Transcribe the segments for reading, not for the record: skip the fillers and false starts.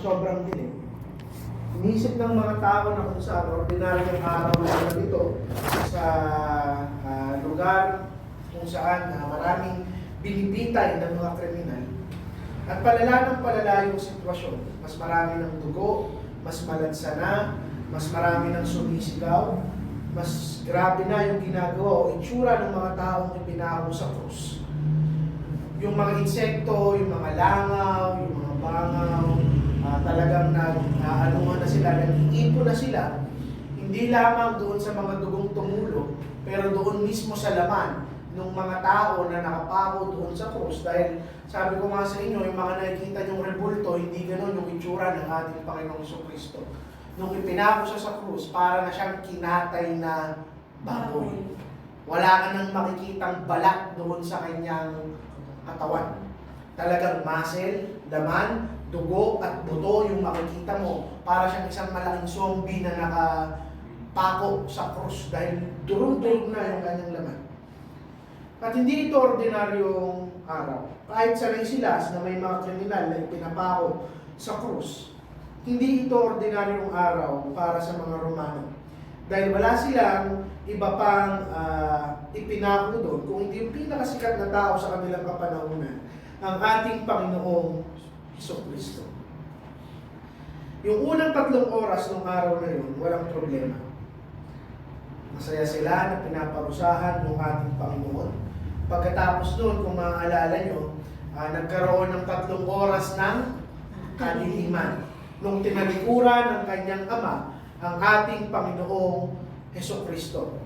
sobrang dilim, inisip ng mga tao na kung saan ordinaryong araw na ito sa lugar kung saan maraming binibitay ng mga kriminal. At palala ng palala yung sitwasyon. Mas marami ng dugo, mas malansana, mas marami ng sumisigaw, mas grabe na yung ginagawa o itsura ng mga taong ipinako sa krus. Yung mga insekto, yung mga langaw, yung mga bangaw, talagang nag-anuhan na sila, nag-iipo na sila, hindi lamang doon sa mga dugong tumulo, pero doon mismo sa laman ng mga tao na nakapako doon sa krus. Dahil sabi ko nga sa inyo, yung mga nakikita yung rebulto, hindi ganoon yung itsura ng ating Panginoong Jesucristo. Nung ipinako siya sa krus, para na siyang kinatay na baboy. Wala ka nang makikitang balat doon sa kanyang katawan. Talagang muscle, laman, dugo at buto yung makikita mo. Para siyang isang malaking zombie na nakapako sa krus dahil durog-durog na yung kanyang laman. At hindi ito ordinaryong araw. Kahit sanay sila na may mga kriminal na ipinapako sa krus, hindi ito ordinaryong araw para sa mga Romano. Dahil wala silang iba pang ipinako doon, kung hindi yung pinakasikat na tao sa kanilang kapanahunan, ang ating Panginoong Jesucristo. Yung unang 3 oras ng araw na yun, walang problema. Masaya sila na pinaparusahan ng ating Panginoon. Pagkatapos doon, kung maaalala nyo, nagkaroon ng 3 oras ng kadiliman. Nung tinalikuran ng kanyang ama, ang ating Panginoong Jesucristo.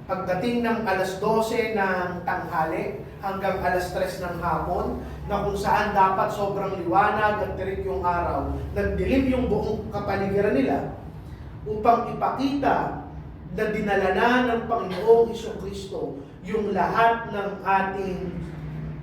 Pagdating ng alas 12 ng tanghali hanggang alas 3 ng hapon, na kung saan dapat sobrang liwanag at tirik yung araw, nagdilim yung buong kapaligiran nila upang ipakita na dinala na ng Panginoong Jesucristo yung lahat ng ating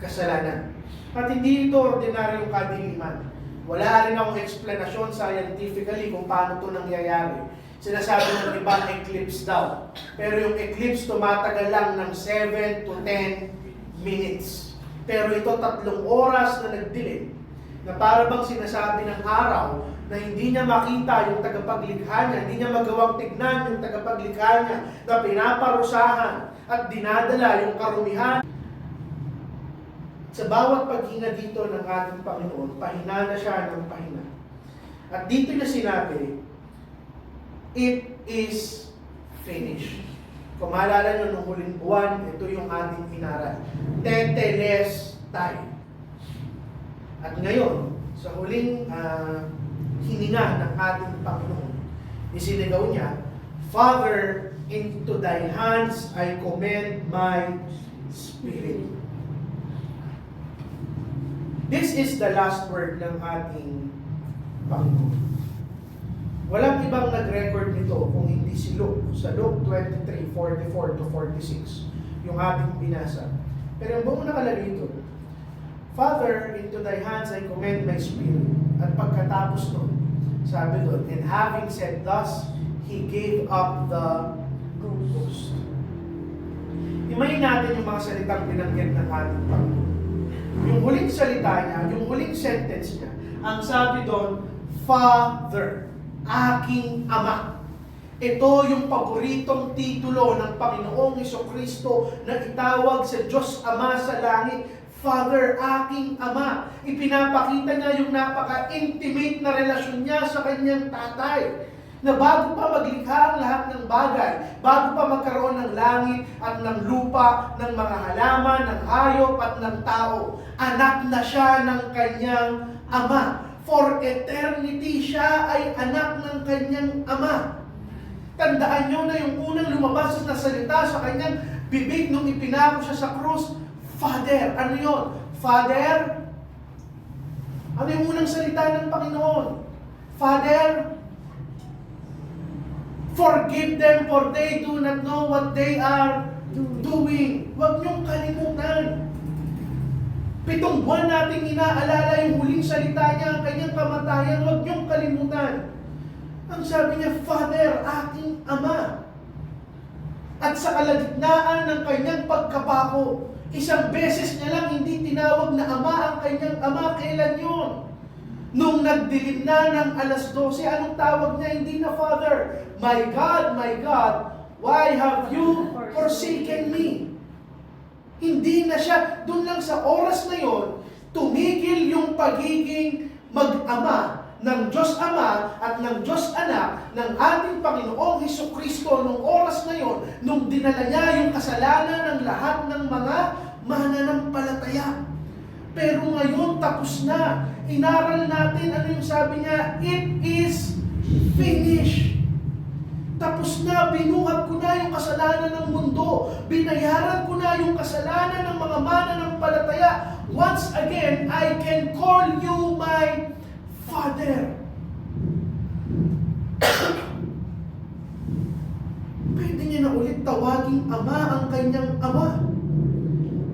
kasalanan. At hindi ito ordinaryong kadiliman. Wala rin akong explanation scientifically kung paano ito nangyayari. Sinasabi ng iba, eclipse daw. Pero yung eclipse tumatagal lang ng 7 to 10 minutes. Pero ito 3 oras na nagdilim, na para bang sinasabi ng araw na hindi niya makita yung tagapaglikha niya, hindi niya magawang tignan yung tagapaglikha niya, na pinaparusahan at dinadala yung karumihan. Sa bawat paghinga dito ng ating Panginoon, pahina na siya ng pahina. At dito niya sinabi, it is finished. Kung maalala nyo, nung huling buwan, ito yung ating inaral. Tetelestai. At ngayon, sa huling hininga ng ating Panginoon, isinigaw niya, Father, into thy hands I commend my spirit. This is the last word ng ating Panginoon. Walang ibang nag-record nito kung hindi si Luke. Sa Luke 23:44-46, yung ating binasa. Pero yung buong nakalagay ito, Father, into thy hands I commend my spirit. At pagkatapos nun, sabi doon, and having said thus, he gave up the ghost. Imayin natin yung mga salitang binanggit ng ating Panginoon. Yung huling salita niya, yung huling sentence niya, ang sabi doon, Father, aking Ama. Ito yung paboritong titulo ng Panginoong Jesucristo na itawag sa Diyos Ama sa langit, Father, aking Ama. Ipinapakita niya yung napaka-intimate na relasyon niya sa kanyang tatay. Na bago pa maglikha ang lahat ng bagay, bago pa magkaroon ng langit at ng lupa, ng mga halaman, ng hayop at ng tao, anak na siya ng kanyang Ama. For eternity, siya ay anak ng kanyang Ama. Tandaan nyo na yung unang lumabas na salita sa kanyang bibig nung ipinako siya sa krus, Father. Ano yun? Father? Ano yung unang salita ng Panginoon? Father, forgive them for they do not know what they are doing. Huwag niyong kalimutan. 7 buwan nating inaalala yung huling salita niya, ang kanyang kamatayan. Huwag niyong kalimutan. Ang sabi niya, Father, aking Ama. At sa kalagitnaan ng kanyang pagkapako, isang beses niya lang hindi tinawag na Ama ang kanyang Ama. Kailan yun? Nung nagdilim na ng alas 12, anong tawag niya? Hindi na Father, my God, why have you forsaken me? Hindi na siya, doon lang sa oras na yon, tumigil yung pagiging mag-ama ng Diyos Ama at ng Diyos Anak ng ating Panginoong Hesukristo nung oras na yon, nung dinala niya yung kasalanan ng lahat ng mga mananampalataya. Pero ngayon, tapos na. Inaral natin, ano yung sabi niya? It is finished. Tapos na, binuhat ko na yung kasalanan ng mundo. Binayaran ko na yung kasalanan ng mga mananampalataya. Once again, I can call you my Father. Pwede niya na ulit tawaging Ama ang kanyang Ama.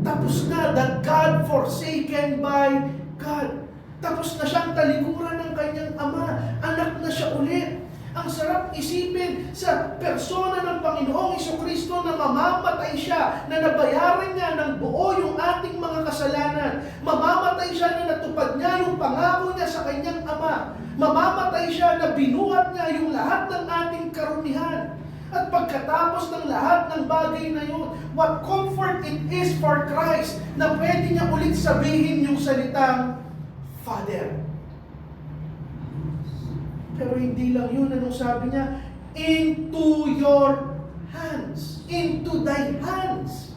Tapos na, the God forsaken by God. Tapos na siyang talikuran ng kanyang Ama. Anak na siya ulit. Ang sarap isipin sa persona ng Panginoong Hesukristo na mamamatay siya, na nabayaran niya ng buo yung ating mga kasalanan. Mamamatay siya na natupad niya yung pangako niya sa kanyang Ama. Mamamatay siya na binuhat niya yung lahat ng ating karumihan. At pagkatapos ng lahat ng bagay na yun, what comfort it is for Christ na pwede niya ulit sabihin yung salitang Father. Pero hindi lang yun. Anong sabi niya? Into your hands. Into thy hands.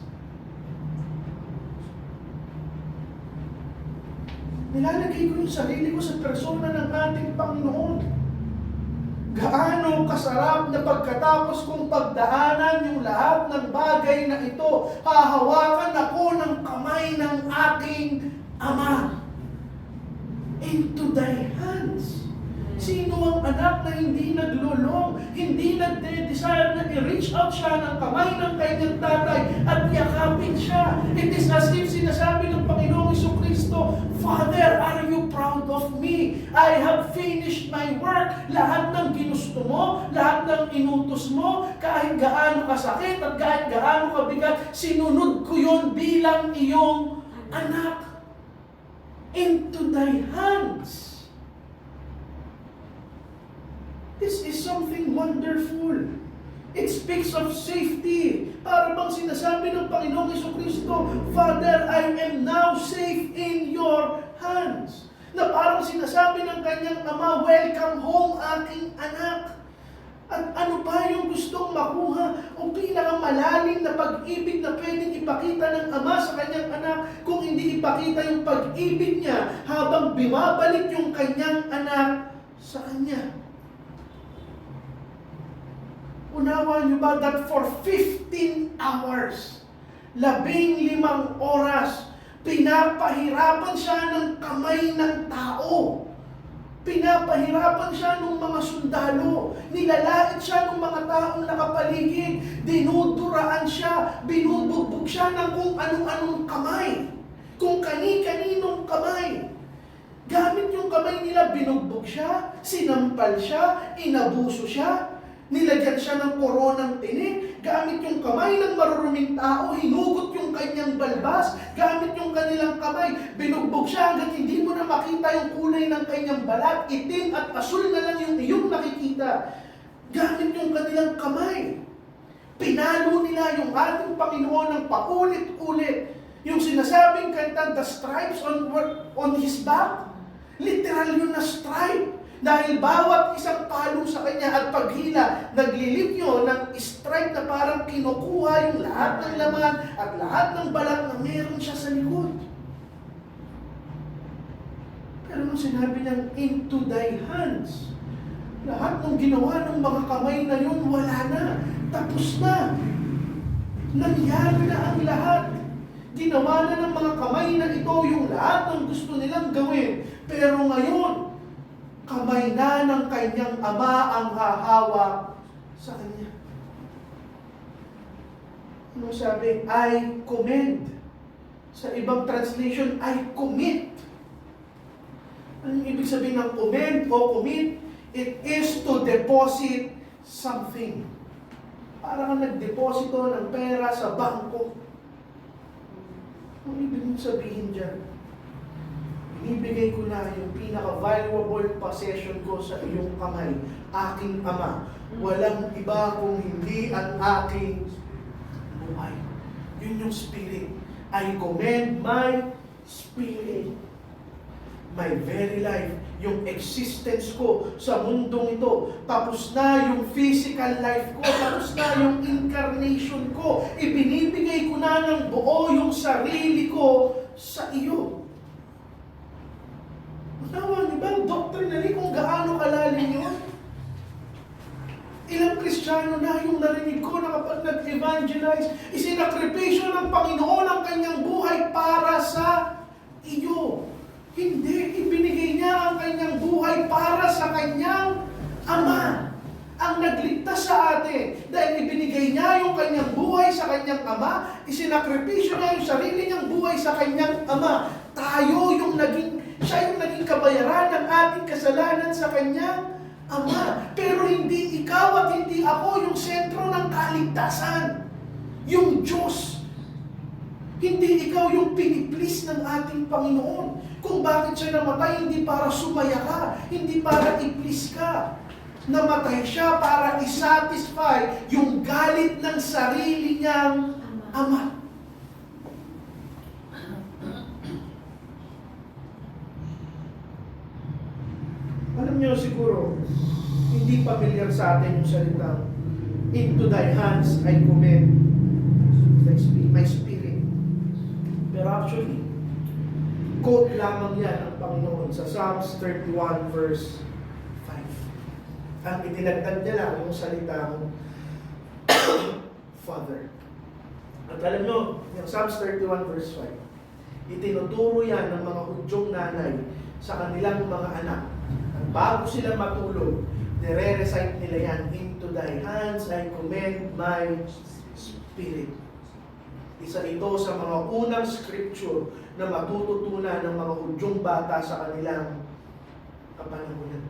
Nilalagay ko yung sarili ko sa persona ng ating Panginoon. Gaano kasarap na pagkatapos kong pagdaanan yung lahat ng bagay na ito, hahawakan ako ng kamay ng aking Ama. Into thy hands. Sino ang anak na hindi naglulong, hindi nagde-desire na i-reach out siya ng kamay ng kanyang tatay at yakapin siya? It is as if sinasabi ng Panginoong Hesukristo, Father, are you proud of me? I have finished my work. Lahat ng ginusto mo, lahat ng inutos mo, kahit gaano kasakit at kahit gaano kabigat, sinunod ko yon bilang iyong anak. Into thy hands. This is something wonderful. It speaks of safety. Para bang sinasabi ng Panginoong Hesukristo, Father, I am now safe in your hands. Na parang sinasabi ng kanyang Ama, welcome home aking anak. At ano pa yung gustong makuha o pinakamalalim na pag-ibig na pwedeng ipakita ng Ama sa kanyang anak kung hindi ipakita yung pag-ibig niya habang bumabalik yung kanyang anak sa kanya. Unawa niyo ba that for 15 hours, 15 oras, pinapahirapan siya ng kamay ng tao. Pinapahirapan siya ng mga sundalo. Nilalait siya ng mga taong nakapaligid. Dinuduraan siya. Binubugbog siya ng kung anong-anong kamay. Kung kani-kaninong kamay. Gamit yung kamay nila, binugbog siya, sinampal siya, inabuso siya. Nilagyan siya ng koronang tinik, gamit yung kamay ng maruruming tao, hinugot yung kanyang balbas, gamit yung kanilang kamay, binugbog siya hanggang hindi mo na makita yung kulay ng kanyang balat, itim at asul na lang yung iyong nakikita. Gamit yung kanilang kamay. Pinalo nila yung ating Panginoon ng paulit-ulit. Yung sinasabing kanta, the stripes on his back, literal yun na stripe. Dahil bawat isang palo sa kanya at paghila, naglilip yun ng stripe na parang kinukuha yung lahat ng laman at lahat ng balat na meron siya sa likod. Pero nung sinabi niyang into thy hands, lahat ng ginawa ng mga kamay na yun, wala na. Tapos na. Nangyari na ang lahat. Ginawa na ng mga kamay na ito yung lahat ng gusto nilang gawin. Pero ngayon, kamay na ng kanyang Ama ang hahawak sa kanya. Ano sabi? I commend. Sa ibang translation, I commit. Ano yung ibig sabihin ng commend o commit? It is to deposit something. Parang nagdeposito ng pera sa bangko. Ano ibig sabihin dyan? binibigay ko na yung pinaka-valuable possession ko sa iyong kamay, aking Ama. Walang iba kung hindi ang aking buhay. Yun yung spirit. I commend my spirit, my very life, yung existence ko sa mundong ito. Tapos na yung physical life ko, tapos na yung incarnation ko. Ibinibigay ko na ng buo yung sarili ko sa iyo. Nawa niyo ba ang doctrinally kung gaano kalalim yun? Ilang Kristiyano na yung narinig ko na kapag nag-evangelize, isinakripisyo ng Panginoon ang kanyang buhay para sa iyo. Hindi, ibinigay niya ang kanyang buhay para sa kanyang Ama. Ang nagligtas sa atin. Dahil ibinigay niya yung kanyang buhay sa kanyang Ama, isinakripisyo niya yung sarili niyang buhay sa kanyang Ama. Siya yung naging kabayaran ng ating kasalanan sa kanyang Ama. Pero hindi ikaw at hindi ako yung sentro ng kaligtasan. Yung Diyos. Hindi ikaw yung piniplis ng ating Panginoon. Kung bakit siya namatay, hindi para sumaya ka, hindi para i-please ka. Namatay siya para i-satisfy yung galit ng sarili niyang Ama. Alam niyo siguro, hindi familiar sa atin yung salitang, into thy hands I commend my spirit. Pero actually, quote lamang yan ang Panginoon sa Psalms 31 verse 5. Ang idinagdag niya lang yung salitang Father. At alam nyo, yung Psalms 31 verse 5, itinuturo yan ng mga Hudyong nanay sa kanilang mga anak. At bago sila matulog, nire-recite nila yan, into thy hands I commend my spirit. Isa ito sa mga unang scripture na matututunan ng mga Hudyong bata sa kanilang kapanahunan.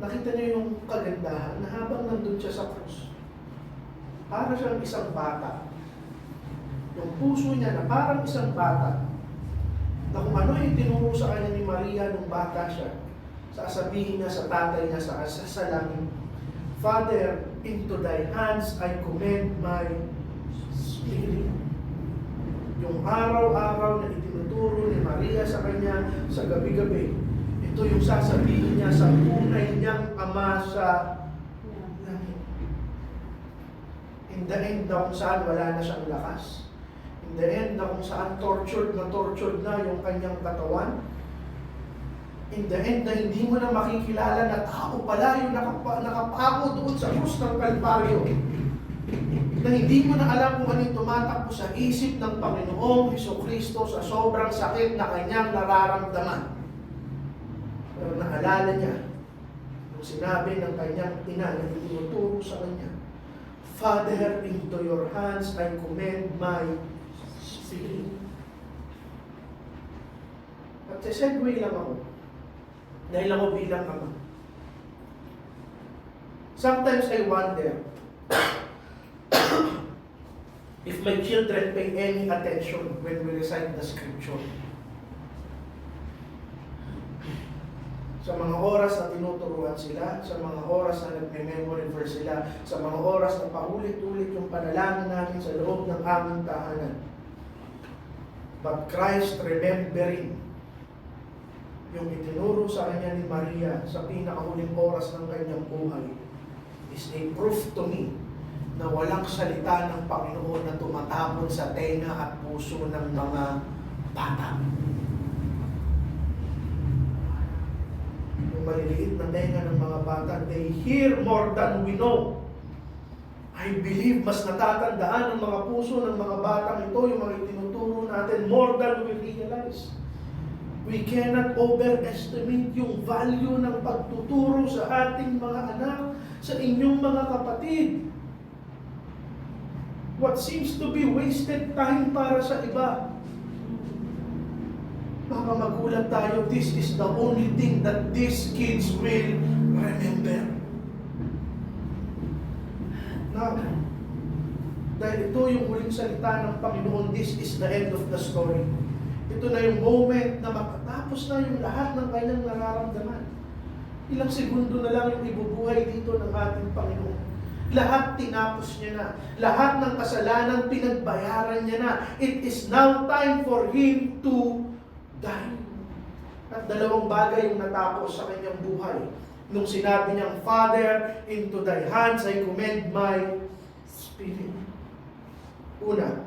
Nakita niyo yung kagandahan na habang nandun siya sa krus, para siyang isang bata. Yung puso niya na parang isang bata, na kung ano yung tinuro sa kanya ni Maria nung bata siya, sasabihin niya sa tatay niya sa langit, Father, into thy hands I commend my spirit. Yung araw-araw na itinuturo ni Maria sa kanya sa gabi-gabi, ito yung sasabihin niya sa tunay niyang Ama sa langit. In the end na kung saan wala na siyang lakas, in the end na kung saan tortured na yung kanyang katawan, in the end na hindi mo na makikilala na tao pala yung nakapako doon sa krus ng Kalbaryo, na hindi mo na alam kung anong tumatakbo sa isip ng Panginoong Hesukristo sa sobrang sakit na kanyang nararamdaman. Pero naalala niya yung sinabi ng kanyang ina na itinuturo sa kanya, Father, into your hands I commend my spirit. At segue lang ako. Dahil ako bilang Ama. Sometimes I wonder if my children pay any attention when we recite the scripture. Sa mga oras na tinuturuan sila, sa mga oras na nagme-memory verse sila, sa mga oras na paulit-ulit yung panalangin namin sa loob ng aming tahanan. But Christ remembering yung itinuro sa kanya ni Maria sa pinakahuling oras ng kanyang buhay is a proof to me na walang salita ng Panginoon na tumatapon sa tenga at puso ng mga bata. Yung maliliit na tenga ng mga bata, they hear more than we know. I believe mas natatandaan ng mga puso ng mga batang ito, yung mga itinuturo natin, more than we realize. We cannot overestimate yung value ng pagtuturo sa ating mga anak, sa inyong mga kapatid. What seems to be wasted time para sa iba, baka magulat tayo, this is the only thing that these kids will remember. Now, dahil ito yung huling salita ng Panginoon, this is the end of the story. Ito na yung moment na makatapos na yung lahat ng kanyang nararamdaman. Ilang segundo na lang yung ibubuhay dito ng ating Panginoon. Lahat tinapos niya na. Lahat ng kasalanan pinagbayaran niya na. It is now time for Him to die. At dalawang bagay yung natapos sa kanyang buhay. Nung sinabi niyang, Father, into thy hands I commend my spirit. Una,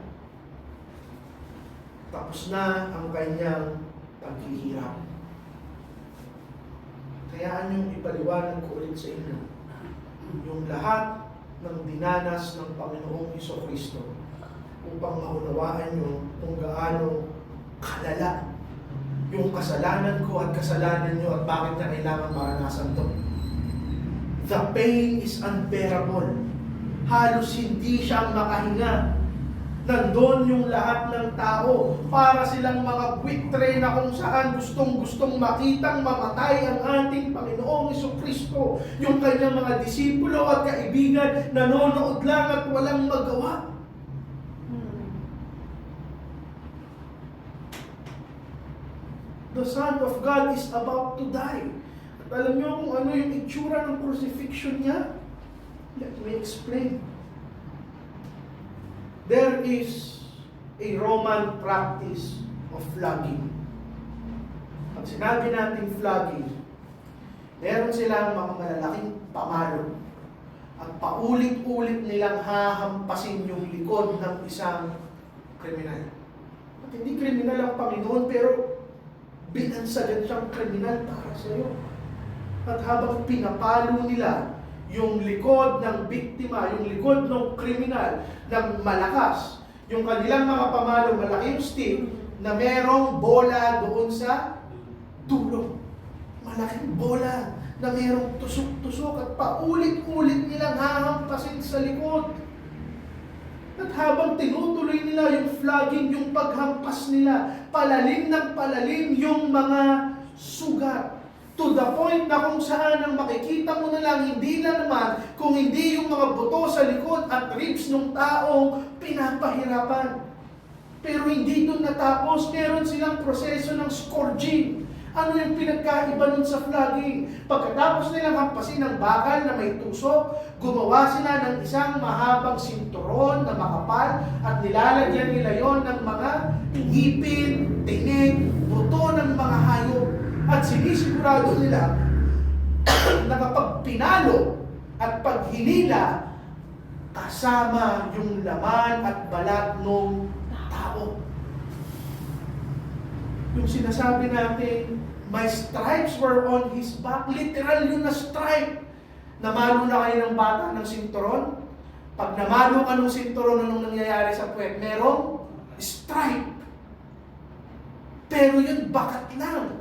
tapos na ang kanyang paghihirap. Kayaan yung ipaliwanag ko ulit sa inyo. Yung lahat ng dinanas ng Panginoong Jesucristo upang maunawaan nyo kung gaano kalala yung kasalanan ko at kasalanan nyo at bakit na kailangan maranasan to. The pain is unbearable. Halos hindi siya makahinga. Nandun yung lahat ng tao para silang mga buitre na kung saan gustong-gustong makitang mamatay ang ating Panginoong Jesucristo. Yung kanyang mga disipulo at kaibigan nanonood lang at walang magawa. The Son of God is about to die. At alam niyo kung ano yung itsura ng crucifixion niya? Let me explain. There is a Roman practice of flogging. Pag sinabi natin flogging, meron silang mga malalaking pamalo at paulit-ulit nilang hahampasin yung likod ng isang kriminal. At hindi kriminal ang Panginoon, pero binansagan siyang kriminal para sa iyo. At habang pinapalo nila yung likod ng biktima, yung likod ng kriminal, ng malakas, yung kanilang mga pamalo, malaking stick, na merong bola doon sa dulo. Malaking bola na merong tusok-tusok at paulit-ulit nilang hahampasin sa likod. At habang tinutuloy nila yung flogging, yung paghampas nila, palalim ng palalim yung mga sugat. To the point na kung saan ang makikita mo na lang, hindi na naman kung hindi yung mga buto sa likod at ribs ng taong pinapahirapan. Pero hindi doon natapos, meron silang proseso ng scourging. Ano yung pinagkaiba nun sa flogging? Pagkatapos nilang hampasin ng bakal na may tusok, gumawa sila ng isang mahabang sinturon na makapal at nilalagyan nila yon ng mga ngipin, tinig, buto ng mga hayop. At sinisigurado nila na kapag pinalo at paghinila, kasama yung laman at balat ng tao. Yung sinasabi natin, my stripes were on his back. Literal yun na stripe. Namalo na kayo ng bata ng sinturon. Pag namalo ka ng sinturon, anong nangyayari sa puwet? Merong stripe. Pero yun, bakat lang.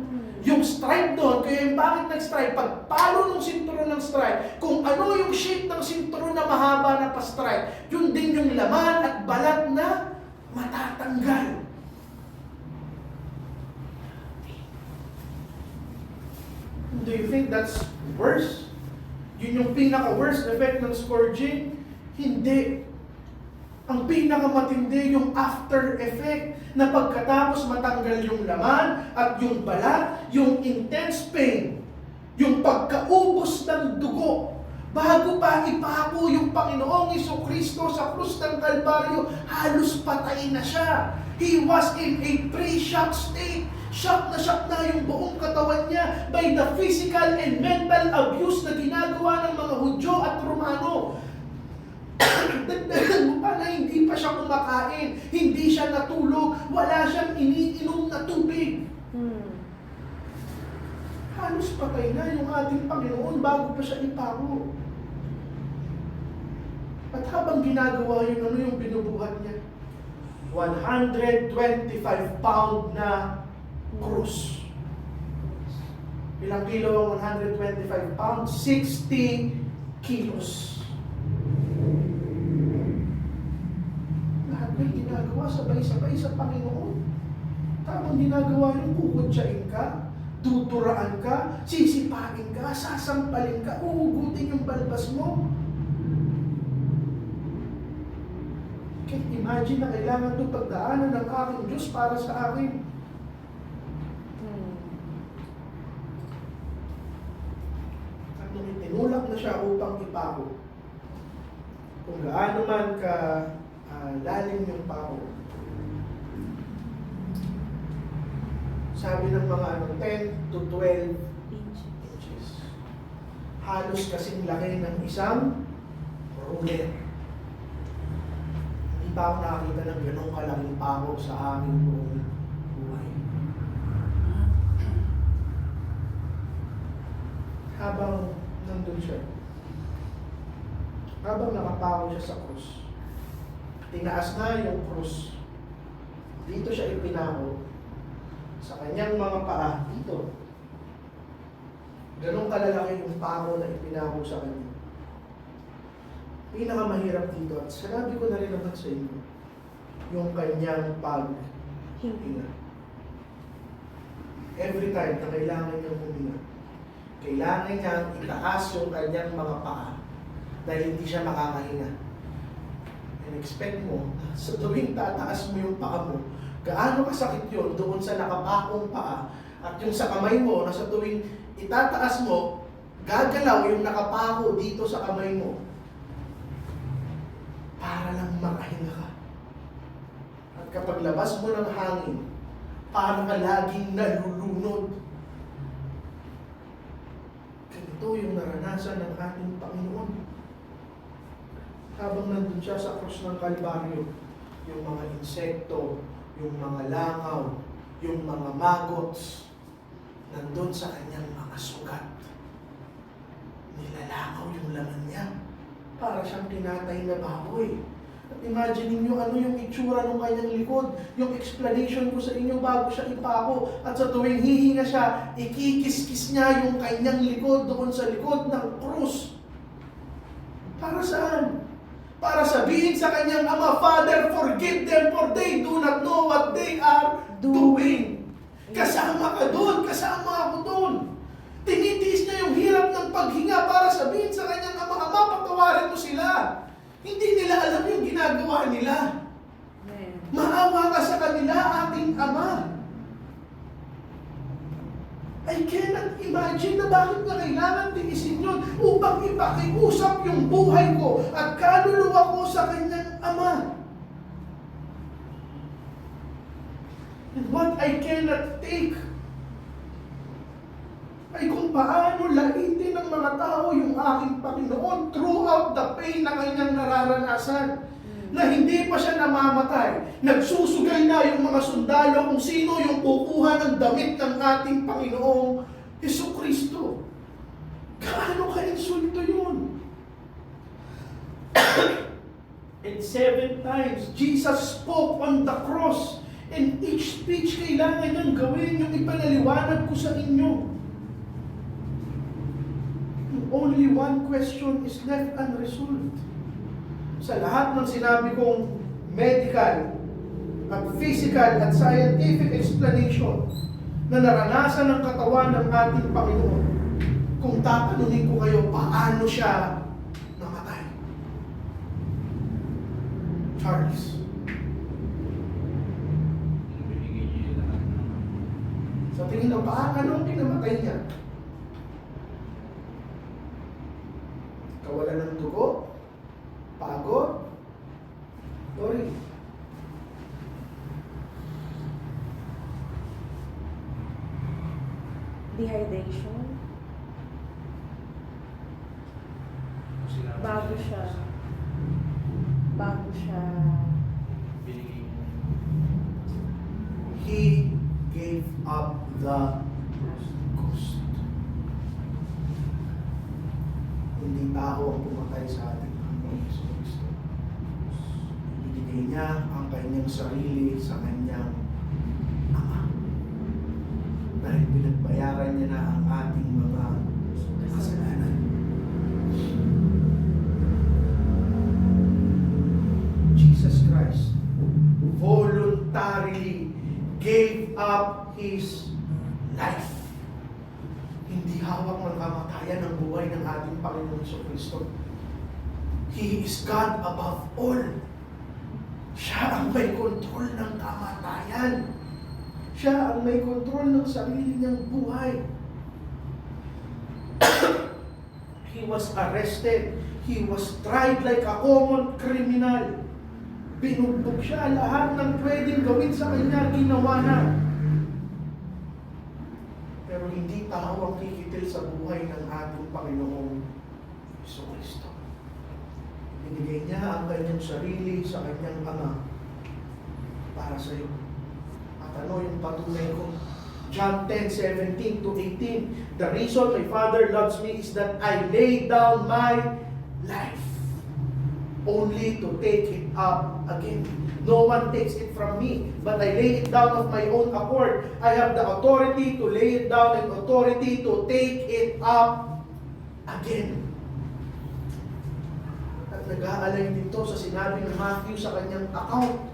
Yung stripe doon, kaya yung bakit nag-stripe, pagpalo ng sinturon ng stripe, kung ano yung shape ng sinturon na mahaba na pa-stripe, yun din yung laman at balat na matatanggal. Do you think that's worse? Yun yung pinaka-worst effect ng scourging? Hindi. Ang pinakamatindi yung after effect na pagkatapos matanggal yung laman at yung balat, yung intense pain, yung pagkaubos ng dugo, bago pa ipako yung Panginoong Jesucristo sa krus ng Kalbaryo, halos patay na siya. He was in a pre-shock state. Shock na yung buong katawan niya by the physical and mental abuse na ginagawa ng mga Hudyo at Romano. Dagdagan mo pa na hindi pa siya kumakain, hindi siya natulog, wala siyang iniinom na tubig. Halos patay na yung ating Panginoon bago pa siya ipako. At habang ginagawa yun, ano yung binubuhat niya? 125 pound na krus. Ilang kilo ang 125 pounds? 60 kilos. Lahat may ginagawa sabay-sabay sa Panginoon. Tamang ginagawa yung kukutsain ka, tuturaan ka, sisipain ka, sasampalin ka, uhugutin yung balbas mo. Can't imagine na kailangan ito pagdaanan ng aking Diyos para sa akin. siya upang ipako. Kung gaano man ka lalim yung pako. Sabi ng mga 10 to 12 inches. Halos kasing laki ng isang ruler. Hindi pa ako nakakita ng ganong kalaking pako sa aking buong buhay. Habang nandun siya, habang nakapako siya sa krus, tinaas na yung krus. Dito siya ipinako. Sa kanyang mga paa, dito. Ganong kalalaki yung pako na ipinako sa kanya. Pinakamahirap dito, at sinabi ko na rin naman sa inyo, yung kanyang paghinga. Every time na kailangan niyang huminga, kailangan niyang itaas yung kanyang mga paa dahil hindi siya makakahinga. And expect mo, sa tuwing tataas mo yung paa mo, gaano kasakit yun doon sa nakapakong paa, at yung sa kamay mo na sa tuwing itataas mo, gagalaw yung nakapako dito sa kamay mo para lang makahinga ka. At kapag labas mo ng hangin, para ka laging nalulunod. Ganito yung naranasan ng ating Panginoon. Habang nandun siya sa krus ng Kalbaryo, yung mga insekto, yung mga langaw, yung mga maggots, nandun sa kanyang mga sugat. Nilalangaw yung laman niya. Para siyang tinatay na baboy. At imagine niyo ano yung itsura ng kanyang likod. Yung explanation ko sa inyo bago siya ipako. At sa tuwing hihinga siya, ikikis-kis niya yung kanyang likod doon sa likod ng krus. Para saan? Para sabihin sa kanyang ama, Father, forgive them for they do not know what they are doing. Kasama ka doon, kasama ako doon. Tinitiis niya yung hirap ng paghinga para sabihin sa kanyang ama, patawarin mo sila. Hindi nila alam yung ginagawa nila. Maawa ka sa kanila, ating Ama. I cannot imagine na bakit na kailangan tiisin yun upang ipakiusap yung buhay ko at kaluluwa ko sa kanyang Ama. And what I cannot take ay kung paano laitin ng mga tao yung aking Panginoon throughout the pain na kanyang nararanasan. Na hindi pa siya namamatay. Nagsusugay na yung mga sundalo kung sino yung kukuha ng damit ng ating Panginoong Jesucristo. Gaano ka-insulto yun? And 7 times, Jesus spoke on the cross. And each speech kailangan niyang gawin yung ipinaliwanag ko sa inyo. Only one question is left unresolved. Sa lahat ng sinabi kong medical at physical at scientific explanation na naranasan ng katawan ng ating Panginoon, kung tatanungin ko kayo, paano siya namatay? Charles. Sa tingin ng paano ang kinamatay niya? Kawalan ng dugo, pagod, worry. Dehydration. Bago siya He gave up the ghost. Hindi tao ang pumatay sa ating Panginoon Jesucristo. Ibinigay niya ang kanyang sarili sa kanyang Ama. Dahil pinagbayaran niya na ang ating mga kasalanan. Jesus Christ voluntarily gave up His life. Hindi hawak ng kamatayan ang buhay ng ating Panginoon Jesucristo. He is God above all. Siya ang may kontrol ng kamatayan. Siya ang may kontrol ng sarili niyang buhay. He was arrested. He was tried like a common criminal. Binugbog siya. Lahat ng pwedeng gawin sa kanya, ginawa na. Pero hindi tao ang kikitil sa buhay ng ating Panginoong Jesucristo. Binigay niya ang kanyang sarili sa kanyang Ama para sa iyo. At ano yung patunay ko? John 10:17 to 18. The reason my Father loves me is that I lay down my life only to take it up again. No one takes it from me, but I lay it down of my own accord. I have the authority to lay it down and authority to take it up again. At nag-aalay dito sa sinabi ng Matthew sa kanyang account.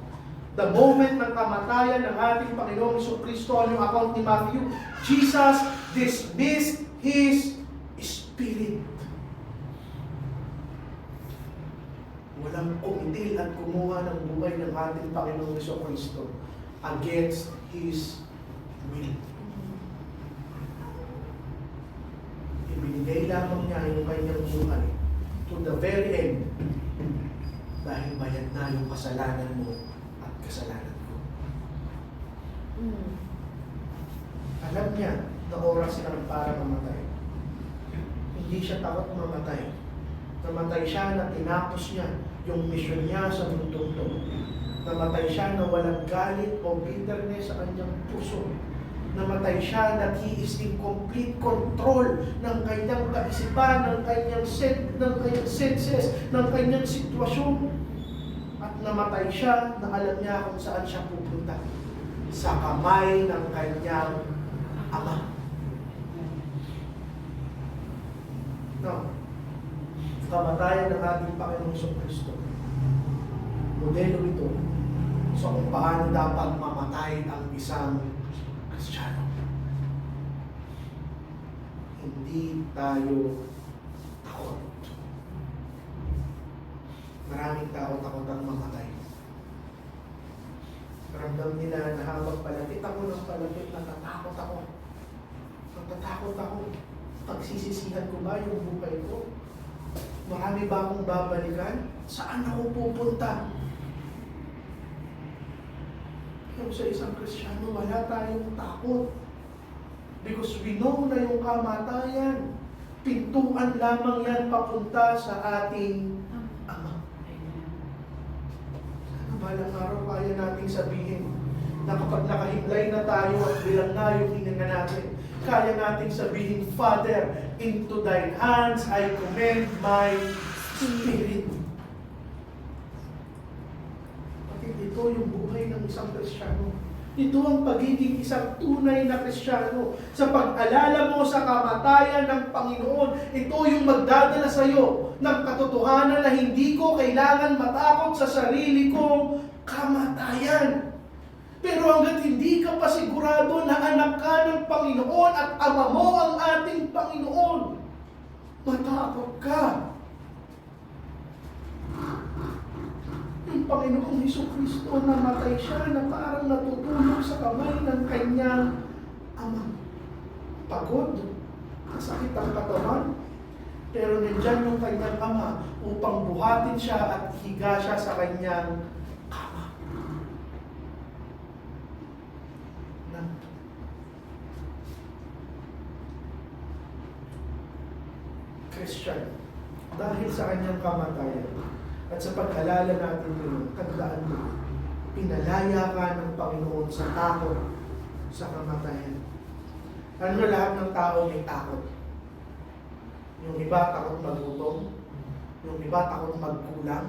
The moment ng kamatayan ng ating Panginoong Jesucristo, ang yung account ni Matthew, Jesus dismissed His Spirit. Walang kumitil at kumuha ng buhay ng ating Panginoong Jesucristo against His will. Ibinigay lamang niya yung kanyang buhay to the very end dahil bayad na yung kasalanan mo at kasalanan ko. Alam niya na oras lang para mamatay. Hindi siya takot mamatay. Namatay siya na tinapos niya yung mission niya sa mundong to. Namatay siya na walang galit o bitterness sa kanyang puso. Namatay siya that he is in complete control ng kanyang kaisipan, ng kanyang senses, ng kanyang sitwasyon. At namatay siya na alam niya kung saan siya pupunta. Sa kamay ng kanyang Ama. No. Kamatayan ng ating Panginoong Jesucristo. Modelo ito sa kung paano dapat mamatay ang isang Kristiyano. Hindi tayo takot. Maraming tao takot ang mamatay. Ramdam nila na habang palapit ako ng palapit, natatakot ako. Natatakot ako. Pagsisisihan ko ba yung buhay ko? Marami ba akong babalikan? Saan ako pupunta? Pero sa isang Kristiyano, wala tayong takot. Because we know na yung kamatayan, pintuan lamang yan papunta sa ating Ama. Sana balang araw kaya nating sabihin na kapag nakahimlay na tayo at bilang na yung hininga natin, kaya nating sabihin, Father, into Thine hands I commend my spirit. Pati ito yung buhay ng isang Kristiyano. Ito ang pagiging isang tunay na Kristiyano. Sa pag-alala mo sa kamatayan ng Panginoon, ito yung magdadala sa iyo ng katotohanan na hindi ko kailangan matakot sa sarili kong kamatayan. Pero hanggat hindi ka pa sigurado na anak ka ng Panginoon at Ama mo ang ating Panginoon, matakot ka. Yung Panginoong Jesucristo, namatay siya na parang natutulog sa kamay ng kanyang Ama. Pagod, masakit ang katawan, pero nandyan yung kanyang Ama upang buhatin siya at higa siya sa kanyang kama. Christian, dahil sa kanyang kamatayan at sa pag-alala natin yun, tandaan mo, pinalaya ka ng Panginoon sa takot sa kamatayan. Ano lahat ng tao may takot? Yung iba takot magutom, yung iba takot magkulang,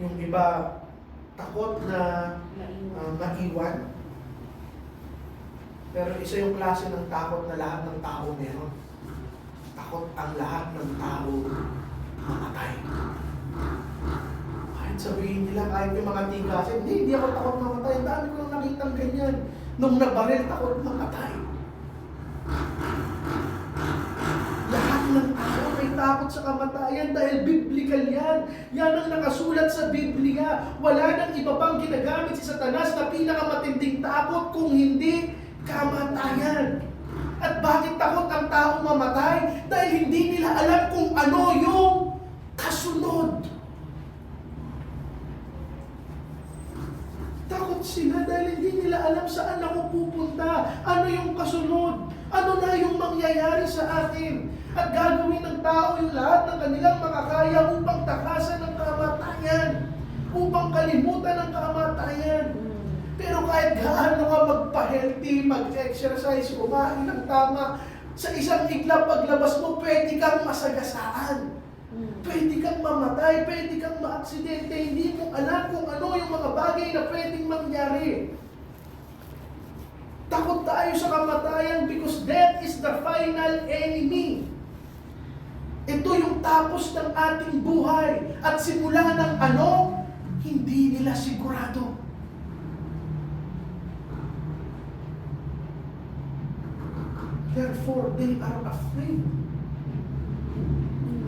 yung iba takot na maiwan. Pero isa yung klase ng takot na lahat ng tao meron. Takot ang lahat ng tao mamatay. Kahit sabihin nila, kahit yung mga tigasin, hindi ako takot mamatay. Ang dami ko nang nakitang ganyan. Nung nabaril, takot mamatay. Lahat ng tao may takot sa kamatayan dahil biblical yan. Yan ang nakasulat sa Biblia. Wala nang iba pang ginagamit si Satanas na pinakamatinding takot kung hindi kamatayan. At bakit takot ang taong mamatay? Dahil hindi nila alam kung ano yung kasunod. Takot sila dahil hindi nila alam saan ako pupunta. Ano yung kasunod? Ano na yung mangyayari sa akin? At gagawin ng tao yung lahat ng kanilang makakaya upang takasan ng kamatayan. Upang kalimutan ng kamatayan. Pero kahit gaano ka magpa-healthy, mag-exercise, kumain ng tama, sa isang iglap paglabas mo, pwede kang masagasaan. Pwede kang mamatay, pwede kang maaksidente, hindi mo alam kung ano yung mga bagay na pwedeng mangyari. Takot tayo sa kamatayan because death is the final enemy. Ito yung tapos ng ating buhay. At simula ng ano, hindi nila sigurado. Therefore, they are afraid.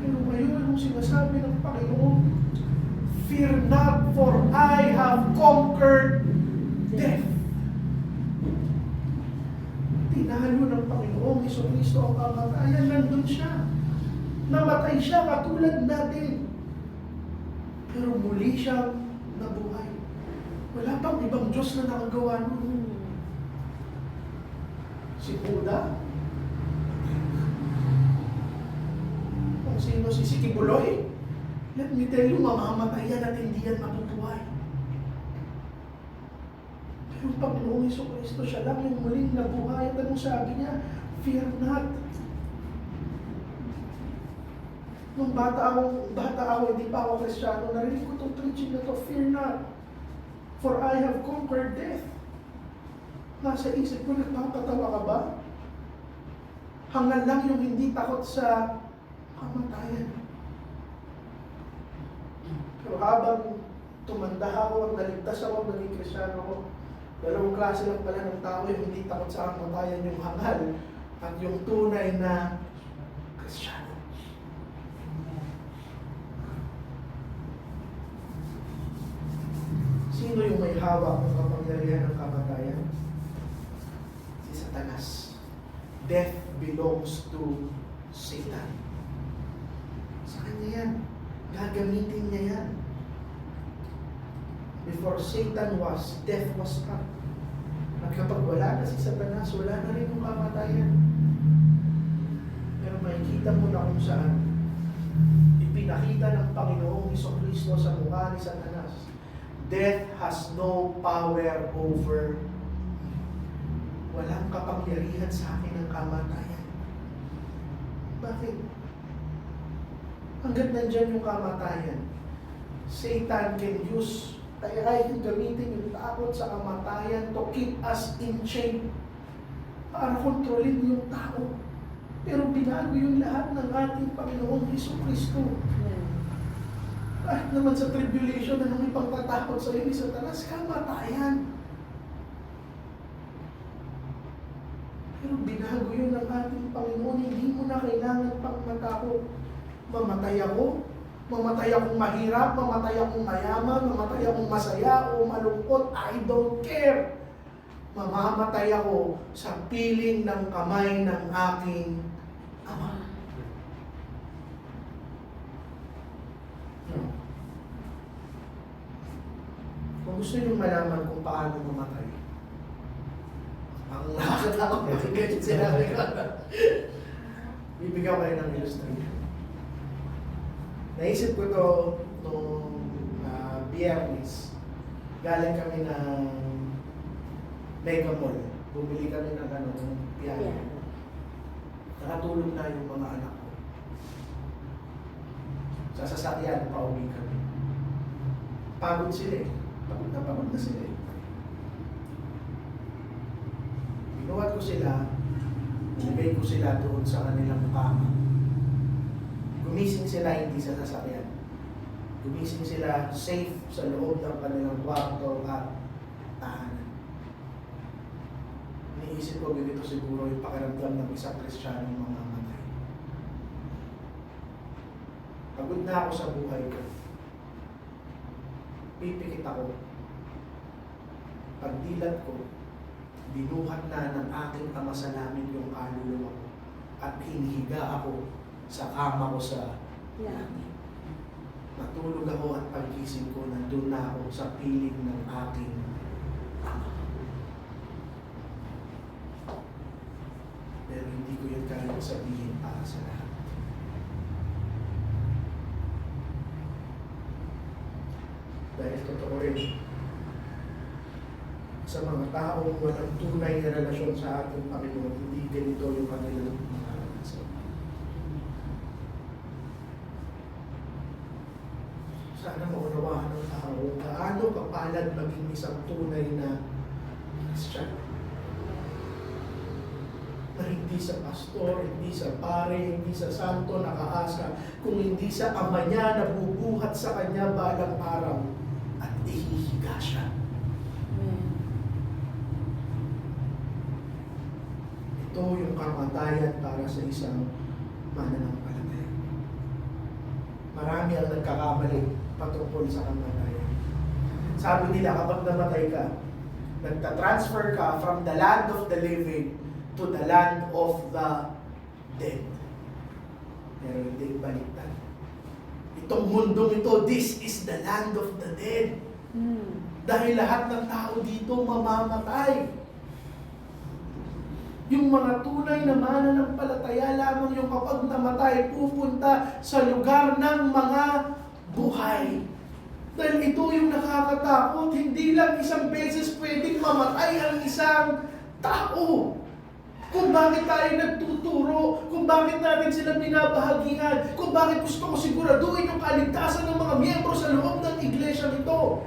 Pero ngayon, yung sinasabi ng Panginoon, fear not, for I have conquered death. Tinalo ng Panginoong Jesucristo ang kamatayan, nandun siya. Namatay siya katulad natin. Pero muli siyang nabuhay. Wala pang ibang Diyos na nakagawa nun. Si Buddha, kung sino si Sikibuloy, let me tell you, mamamatay yan at hindi yan matutuhay. Pero ang Panginoong Jesucristo, siya lang yung muling nabuhay. At anong sabi niya? Fear not. Nung bata ako, hindi pa ako Kristiyano, narinig ko itong preaching na to, fear not, for I have conquered death. Nasa isip ko, nagpapatawa ka ba? Hanggang lang yung hindi takot sa kamatayan. Pero habang tumanda ako at naligtas ako, naging Kristiyano ako, dalawang klase lang pala ng tao yung hindi takot sa kamatayan, yung hangal at yung tunay na Kristiyano. Sino yung may hawak ng kapangyarihan ng kamatayan? Si Satanas. Death belongs to Satan. Sa kanya yan. Gagamitin niya yan. Before Satan was, death was not. At kapag wala na si Satanas, wala na rin yung kamatayan. Pero makikita mo na kung saan ipinakita ng Panginoong Jesucristo sa mukha ni Satanas. Death has no power over me. Walang kapangyarihan sa akin ng kamatayan. Bakit? Hanggat nandyan yung kamatayan, Satan can use, ay gamitin yung takot sa kamatayan to keep us in chain para kontrolin yung tao. Pero binago yung lahat ng ating Panginoong Jesucristo. Kahit naman sa tribulation, anong ipagtatakot sa iyo ni Satanas? Kamatayan. Pero binago yun ng ating Panginoon, hindi mo na kailangan pang matakot. Mamatay ako, mamatay akong mahirap, mamatay akong mayaman, mamatay akong masaya o malungkot, I don't care. Mamamatay ako sa piling ng kamay ng aking Ama. Kung gusto nyo malaman kung paano mamatay, ang nakakatawa ko, ganyan sinabi ko. Bibigyan kayo ng illustration. Naisip ko to nung Biyernes. Galing kami ng Mega Mall. Bumili kami ng piano. Nakatulog na yung mga anak ko. Sa sasakyan, pauwi kami. Pagod sila eh. Pagod na sila eh. Binuhat ko sila, nilagay ko sila doon sa kanilang kama. Gumising sila hindi sa sasakyan. Gumising sila safe sa loob ng kanilang kwarto at tahanan. Iniisip ko ganito siguro yung pakiramdam ng isang Kristiyano mamamatay. Pagod na ako sa buhay ko. Pipikit ako. Pagdilat ko, binuhat na ng aking Ama sa langit yung kaluluwa ko at hinihiga ako sa kama ko sa langit. Matulog ako at paggising ko, nandun na ako sa piling ng aking Ama. Pero hindi ko yun kaya sabihin para sa lahat. Dahil totoo rin, sa mga taong walang tunay na relasyon sa ating Panginoon, hindi ganito yung kanilang maranasan. Sana maunawaan ng tao gaano kapalad maging isang tunay na Christian. Na hindi sa pastor, hindi sa pare, hindi sa santo nakaasa, kung hindi sa Ama niya na bubuhat sa kanya balang araw at ihihiga siya. Ito yung kamatayan para sa isang mananampalataya. Marami ang nagkakamali patungkol sa kamatayan. Sabi nila, kapag namatay ka, nagta-transfer ka from the land of the living to the land of the dead. Pero hindi baliktad. Itong mundong ito, this is the land of the dead. Dahil lahat ng tao dito mamamatay. Yung mga tunay na mananampalataya lamang yung kapag namatay, pupunta sa lugar ng mga buhay. Dahil ito yung nakakatakot, hindi lang isang beses pwedeng mamatay ang isang tao. Kung bakit tayo nagtuturo, kung bakit natin sila binabahagian, kung bakit gusto ko siguraduhin yung kaligtasan ng mga miyembro sa loob ng iglesia nito.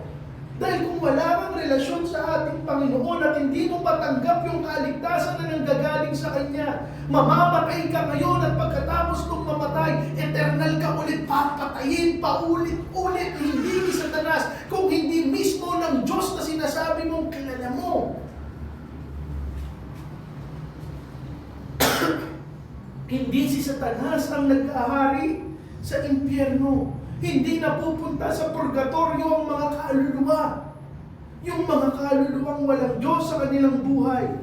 Dahil kung wala kang relasyon sa ating Panginoon at hindi mo patanggap yung kaligtasan na nanggagaling sa Kanya, mamamatay ka ngayon at pagkatapos nung mamatay, eternal ka ulit, papatayin paulit-ulit, hindi ni Satanas, kung hindi mismo ng Diyos na sinasabi mong kilala mo. Hindi si Satanas ang nag-ahari sa impyerno. Hindi napupunta sa purgatorio ang mga kaluluwa. Yung mga kaluluwang walang Diyos sa kanilang buhay.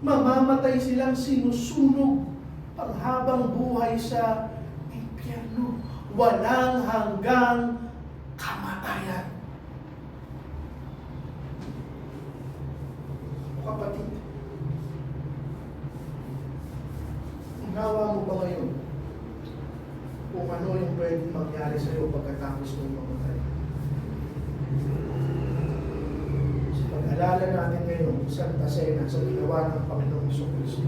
Mamamatay silang sinusunog panghabang buhay sa impyerno. Walang hanggang kamatayan. Kapatid, unawa mo ba ngayon kung ano yung pwedeng mangyari sa iyo pagkatapos ng mamatay? So, pag-alala natin ngayon, Santa Cena, sa ginawa ng Panginoong Jesucristo,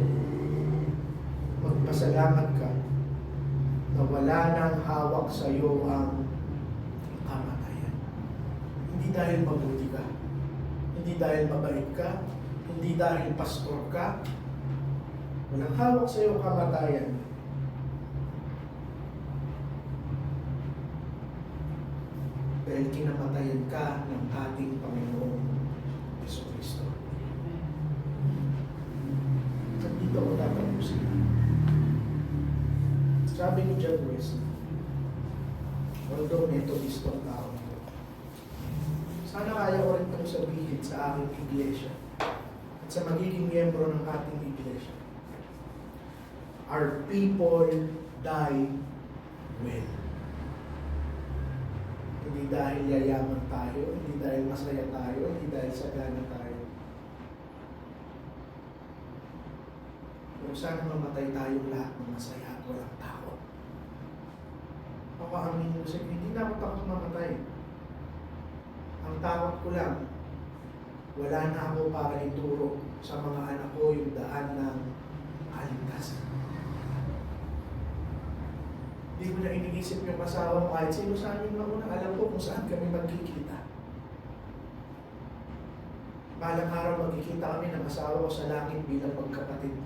magpasalamat ka na wala nang hawak sa iyo ang kamatayan. Hindi dahil mabuti ka, hindi dahil mabait ka, hindi dahil pastor ka, walang hawak sa iyo kamatayan. Dahil kinamatayan ka ng ating Panginoong Jesucristo. At dito ako tatapusin. Sabi ni John Wesley, although Methodist ang tao ito, sana kaya ko rin itong sabihin sa aking iglesia at sa magiging miyembro ng ating iglesia. Our people die well. Hindi dahil yayaman tayo, hindi dahil masaya tayo, hindi dahil sagana tayo. Pero sana mamatay tayong lahat ng masaya at walang takot. Ako amin mo sa hindi na ako takot mamatay. Ang takot ko lang, wala na ako para ituro sa mga anak ko yung daan ng kaligtasan. Hindi ko na iniisip yung asawa mo kahit sino sa amin mauna. Alam ko kung saan kami magkikita. Balang araw magkikita kami ng asawa ko sa langit bilang magkapatid.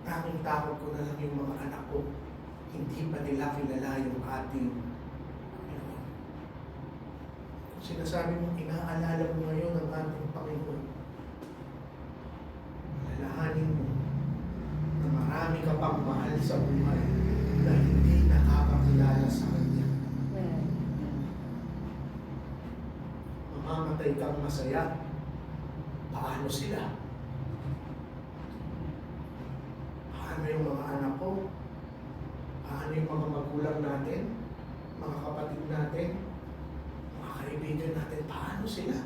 Tanging takot ko na lang yung mga anak ko. Hindi pa nila kilala yung ating Panginoon. Kung sinasabi mong inaalala mo ngayon ang ating Panginoon, alalahanin mo na marami ka pang mahal sa buhay na hindi nakakakilala sa Kanya. Mamamatay kang masaya, paano sila? Paano yung mga anak ko? natin, mga kapatid natin, mga kaibigan natin, paano sila?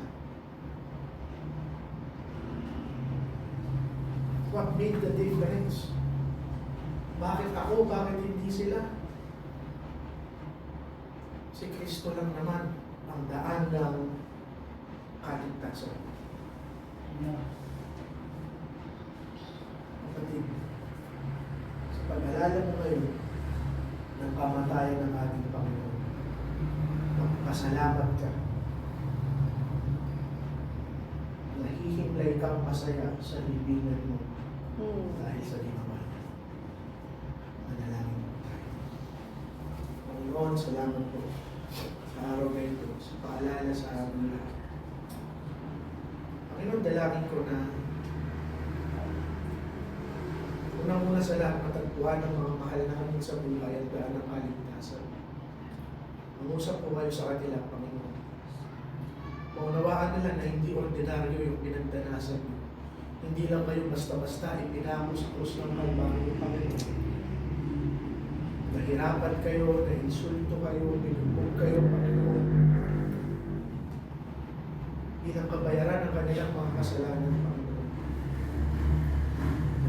What made the difference? Bakit ako? Bakit hindi sila? Si Kristo lang naman ang daan ng kaligtasan. Kapatid, sa pag-alala mo ngayon ng kamatayan ng ating Panginoon, magpasalamat ka. Nahihimlay kang masaya sa libingan mo dahil sa ginawa niya. Manalangin po tayo. Panginoon, salamat po sa araw na ito, sa paalala sa aming lahat. Panginoon, dalangin ko na unang-una sa lahat matagpuan ng mga mahal namin sa buhay at daan ng kaligtasan. Mangusap po kayo sa kanila, Panginoon. Maunawaan nila na hindi ordinaryo yung pinagdanasan niyo. Hindi lang kayo basta-basta ipinako sa krus ng Kalbaryo, Panginoon. Nahirapan kayo, na-insulto kayo, pinupog kayo, Panginoon. Bilang kabayaran ng kanilang mga kasalanan, Panginoon.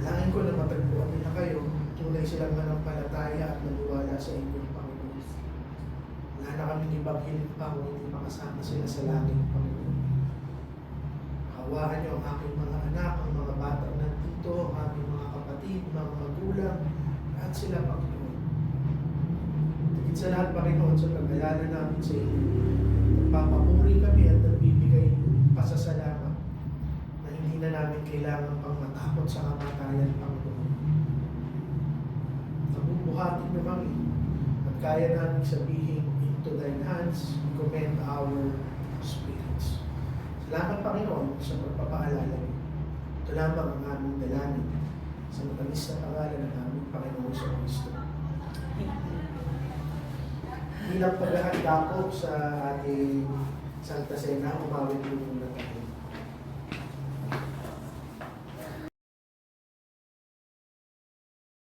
Dalangin ko na matagpuan nila kayo, tunay silang manampalataya at maniwala sa inyong Panginoon. Wala na kami ibaghilit pa kung hindi makasama sila sa langit, Panginoon. Hawaan niyo ang aking mga anak, ang mga batang nandito, ang aming mga kapatid, mga magulang, at sila, Panginoon. Tigit sa lahat, Panginoon, sa pag-alala namin sa inyo, nagpapapuri kami at nagbibigay pasasalamat na hindi na namin kailangan pang matakot sa kamatayan, Panginoon. Nabubuhatin niyo kami at kaya namin sabihin, into thine hands, we commend our spirits. Salamat, Panginoon, sa pagpapaalala niyo. Ito lamang ang aming dalangin sa matamis na pangalan ng aming Panginoon sa Kristo. Bilang paghahanda po sa ating Santa Cena, umawit po muna tayo.